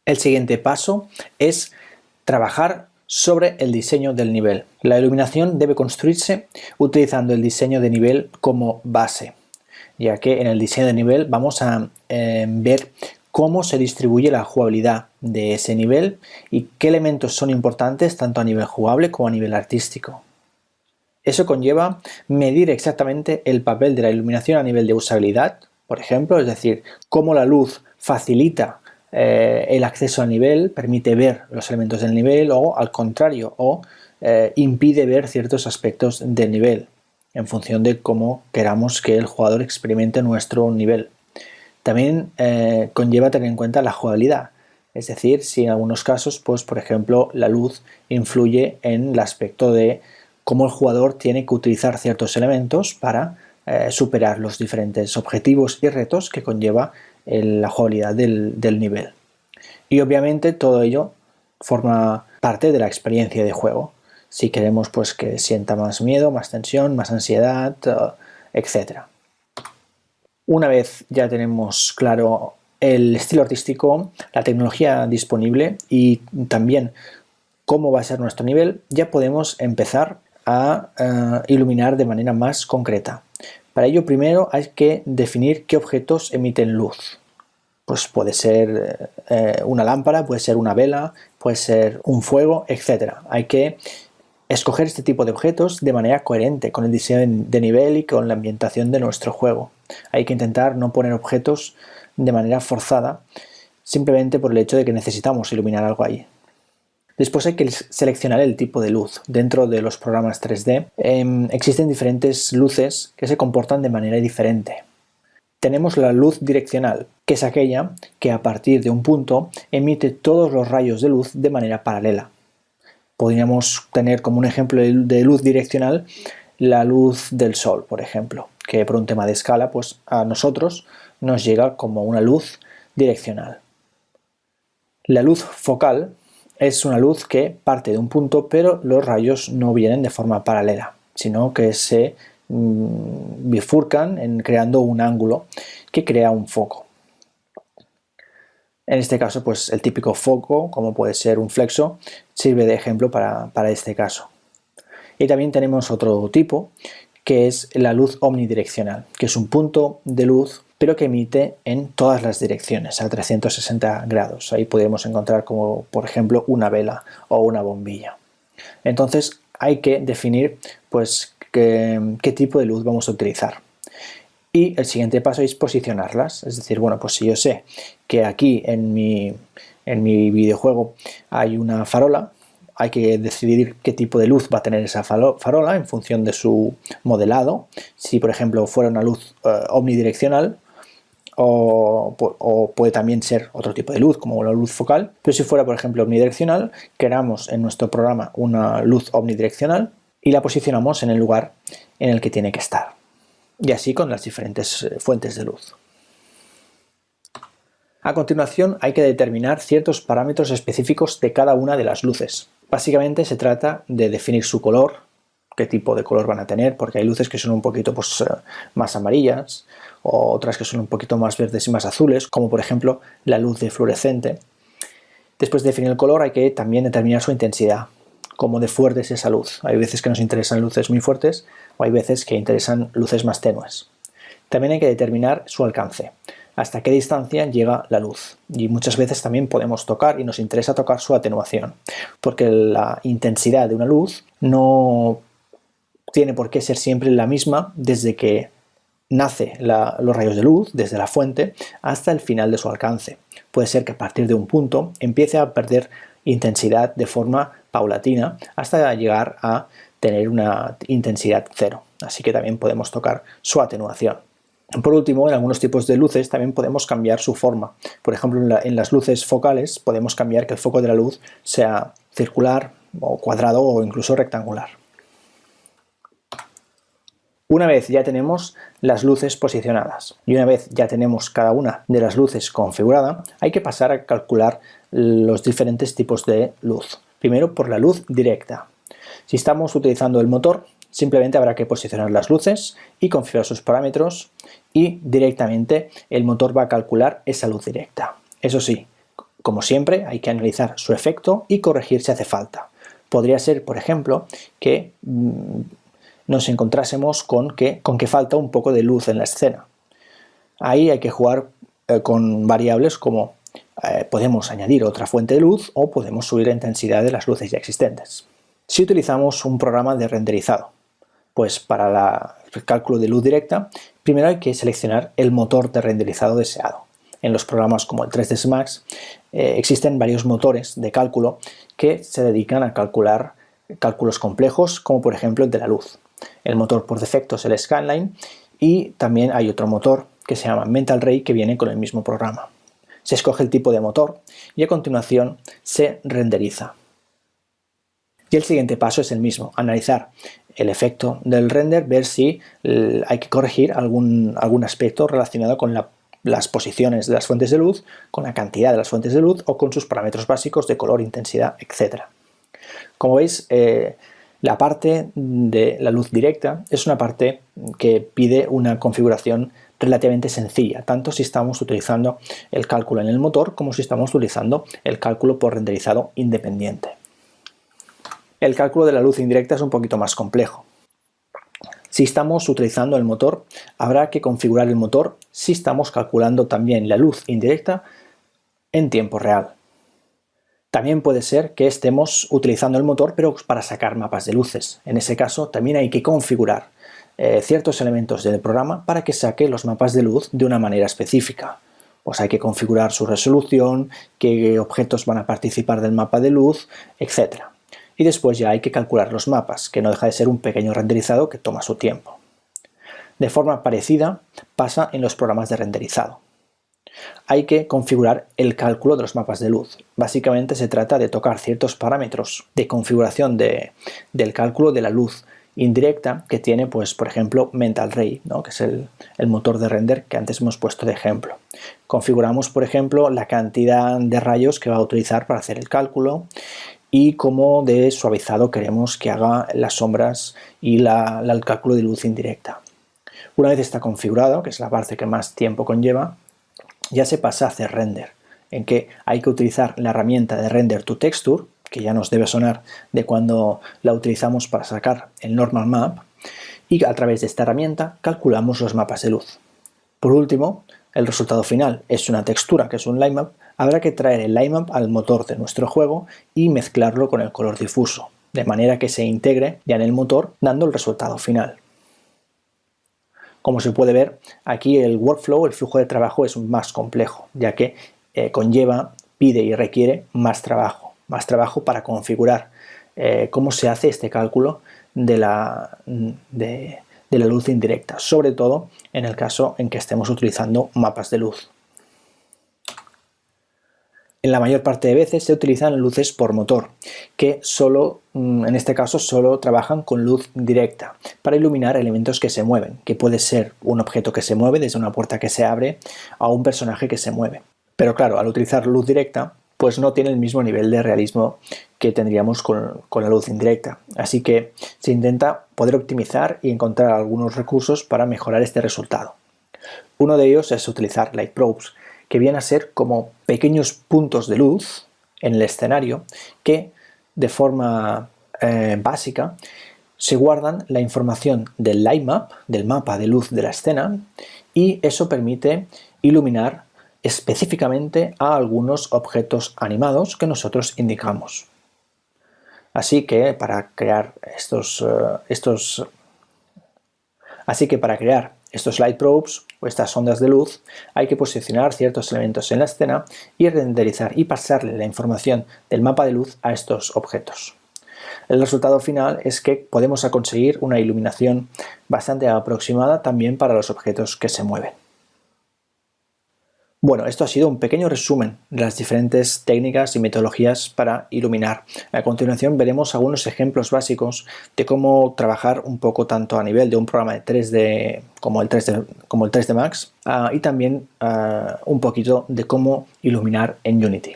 El siguiente paso es trabajar sobre el diseño del nivel. La iluminación debe construirse utilizando el diseño de nivel como base, ya que en el diseño de nivel vamos a ver cómo se distribuye la jugabilidad de ese nivel y qué elementos son importantes tanto a nivel jugable como a nivel artístico. Eso conlleva medir exactamente el papel de la iluminación a nivel de usabilidad, por ejemplo, es decir, cómo la luz facilita el acceso al nivel, permite ver los elementos del nivel o al contrario, impide ver ciertos aspectos del nivel en función de cómo queramos que el jugador experimente nuestro nivel. También conlleva tener en cuenta la jugabilidad, es decir, si en algunos casos, pues por ejemplo, la luz influye en el aspecto de cómo el jugador tiene que utilizar ciertos elementos para superar los diferentes objetivos y retos que conlleva la jugabilidad del nivel. Y obviamente todo ello forma parte de la experiencia de juego. Si queremos pues que sienta más miedo, más tensión, más ansiedad, etc. Una vez ya tenemos claro el estilo artístico, la tecnología disponible y también cómo va a ser nuestro nivel, ya podemos empezar a iluminar de manera más concreta. Para ello primero hay que definir qué objetos emiten luz. Pues puede ser una lámpara, puede ser una vela, puede ser un fuego, etc. Hay que escoger este tipo de objetos de manera coherente con el diseño de nivel y con la ambientación de nuestro juego. Hay que intentar no poner objetos de manera forzada simplemente por el hecho de que necesitamos iluminar algo ahí. Después hay que seleccionar el tipo de luz. Dentro de los programas 3D existen diferentes luces que se comportan de manera diferente. Tenemos la luz direccional, que es aquella que a partir de un punto emite todos los rayos de luz de manera paralela. Podríamos tener como un ejemplo de luz direccional la luz del sol, por ejemplo, que por un tema de escala pues a nosotros nos llega como una luz direccional. La luz focal es una luz que parte de un punto, pero los rayos no vienen de forma paralela, sino que se bifurcan creando un ángulo que crea un foco. En este caso, pues el típico foco, como puede ser un flexo, sirve de ejemplo para este caso. Y también tenemos otro tipo, que es la luz omnidireccional, que es un punto de luz, pero que emite en todas las direcciones, a 360 grados. Ahí podemos encontrar como, por ejemplo, una vela o una bombilla. Entonces hay que definir pues qué tipo de luz vamos a utilizar. Y el siguiente paso es posicionarlas, es decir, bueno, pues si yo sé que aquí en mi videojuego hay una farola, hay que decidir qué tipo de luz va a tener esa farola en función de su modelado. Si por ejemplo fuera una luz omnidireccional, o puede también ser otro tipo de luz como la luz focal, pero si fuera por ejemplo omnidireccional, creamos en nuestro programa una luz omnidireccional y la posicionamos en el lugar en el que tiene que estar. Y así con las diferentes fuentes de luz. A continuación hay que determinar ciertos parámetros específicos de cada una de las luces. Básicamente se trata de definir su color, qué tipo de color van a tener, porque hay luces que son un poquito más amarillas, o otras que son un poquito más verdes y más azules, como por ejemplo la luz de fluorescente. Después de definir el color hay que también determinar su intensidad, cómo de fuerte es esa luz. Hay veces que nos interesan luces muy fuertes o hay veces que interesan luces más tenues. También hay que determinar su alcance, hasta qué distancia llega la luz. Y muchas veces también podemos tocar y nos interesa tocar su atenuación, porque la intensidad de una luz no tiene por qué ser siempre la misma desde que nace los rayos de luz, desde la fuente, hasta el final de su alcance. Puede ser que a partir de un punto empiece a perder intensidad de forma paulatina hasta llegar a tener una intensidad cero. Así que también podemos tocar su atenuación. Por último, en algunos tipos de luces también podemos cambiar su forma. Por ejemplo, en las luces focales podemos cambiar que el foco de la luz sea circular o cuadrado o incluso rectangular. Una vez ya tenemos las luces posicionadas y una vez ya tenemos cada una de las luces configurada, hay que pasar a calcular los diferentes tipos de luz. Primero por la luz directa. Si estamos utilizando el motor, simplemente habrá que posicionar las luces y configurar sus parámetros y directamente el motor va a calcular esa luz directa. Eso sí, Como siempre, hay que analizar su efecto y corregir si hace falta. Podría ser, por ejemplo, que nos encontrásemos con que falta un poco de luz en la escena. Ahí hay que jugar con variables como podemos añadir otra fuente de luz o podemos subir la intensidad de las luces ya existentes. Si utilizamos un programa de renderizado, pues para el cálculo de luz directa, primero hay que seleccionar el motor de renderizado deseado. En los programas como el 3ds Max existen varios motores de cálculo que se dedican a calcular cálculos complejos, como por ejemplo el de la luz. El motor por defecto es el Scanline y también hay otro motor que se llama Mental Ray que viene con el mismo programa. Se escoge el tipo de motor y a continuación se renderiza. Y el siguiente paso es el mismo, analizar el efecto del render, ver si hay que corregir algún aspecto relacionado con las posiciones de las fuentes de luz, con la cantidad de las fuentes de luz o con sus parámetros básicos de color, intensidad, etc. Como veis, la parte de la luz directa es una parte que pide una configuración relativamente sencilla, tanto si estamos utilizando el cálculo en el motor como si estamos utilizando el cálculo por renderizado independiente. El cálculo de la luz indirecta es un poquito más complejo. Si estamos utilizando el motor, habrá que configurar el motor si estamos calculando también la luz indirecta en tiempo real. También puede ser que estemos utilizando el motor pero para sacar mapas de luces. En ese caso también hay que configurar ciertos elementos del programa para que saque los mapas de luz de una manera específica. Pues hay que configurar su resolución, qué objetos van a participar del mapa de luz, etc. Y después ya hay que calcular los mapas, que no deja de ser un pequeño renderizado que toma su tiempo. De forma parecida pasa en los programas de renderizado. Hay que configurar el cálculo de los mapas de luz. Básicamente se trata de tocar ciertos parámetros de configuración del cálculo de la luz indirecta que tiene, pues, por ejemplo, Mental Ray, ¿no? Que es el motor de render que antes hemos puesto de ejemplo. Configuramos, por ejemplo, la cantidad de rayos que va a utilizar para hacer el cálculo y cómo de suavizado queremos que haga las sombras y el cálculo de luz indirecta. Una vez está configurado, que es la parte que más tiempo conlleva, ya se pasa a hacer render, en que hay que utilizar la herramienta de Render to Texture, que ya nos debe sonar de cuando la utilizamos para sacar el Normal Map, y a través de esta herramienta calculamos los mapas de luz. Por último, el resultado final es una textura, que es un lighmap. Habrá que traer el lighmap al motor de nuestro juego y mezclarlo con el color difuso, de manera que se integre ya en el motor, dando el resultado final. Como se puede ver, aquí el workflow, el flujo de trabajo es más complejo, ya que pide y requiere más trabajo para configurar cómo se hace este cálculo de la luz indirecta, sobre todo en el caso en que estemos utilizando mapas de luz. En la mayor parte de veces se utilizan luces por motor, que en este caso solo trabajan con luz directa para iluminar elementos que se mueven, que puede ser un objeto que se mueve desde una puerta que se abre a un personaje que se mueve. Pero claro, al utilizar luz directa, pues no tiene el mismo nivel de realismo que tendríamos con la luz indirecta. Así que se intenta poder optimizar y encontrar algunos recursos para mejorar este resultado. Uno de ellos es utilizar light probes, que viene a ser como pequeños puntos de luz en el escenario que de forma básica se guardan la información del light map, del mapa de luz de la escena, y eso permite iluminar específicamente a algunos objetos animados que nosotros indicamos. Así que para crear estos light probes o estas ondas de luz hay que posicionar ciertos elementos en la escena y renderizar y pasarle la información del mapa de luz a estos objetos. El resultado final es que podemos conseguir una iluminación bastante aproximada también para los objetos que se mueven. Bueno, esto ha sido un pequeño resumen de las diferentes técnicas y metodologías para iluminar. A continuación veremos algunos ejemplos básicos de cómo trabajar un poco tanto a nivel de un programa de 3D como el 3D Max y también un poquito de cómo iluminar en Unity.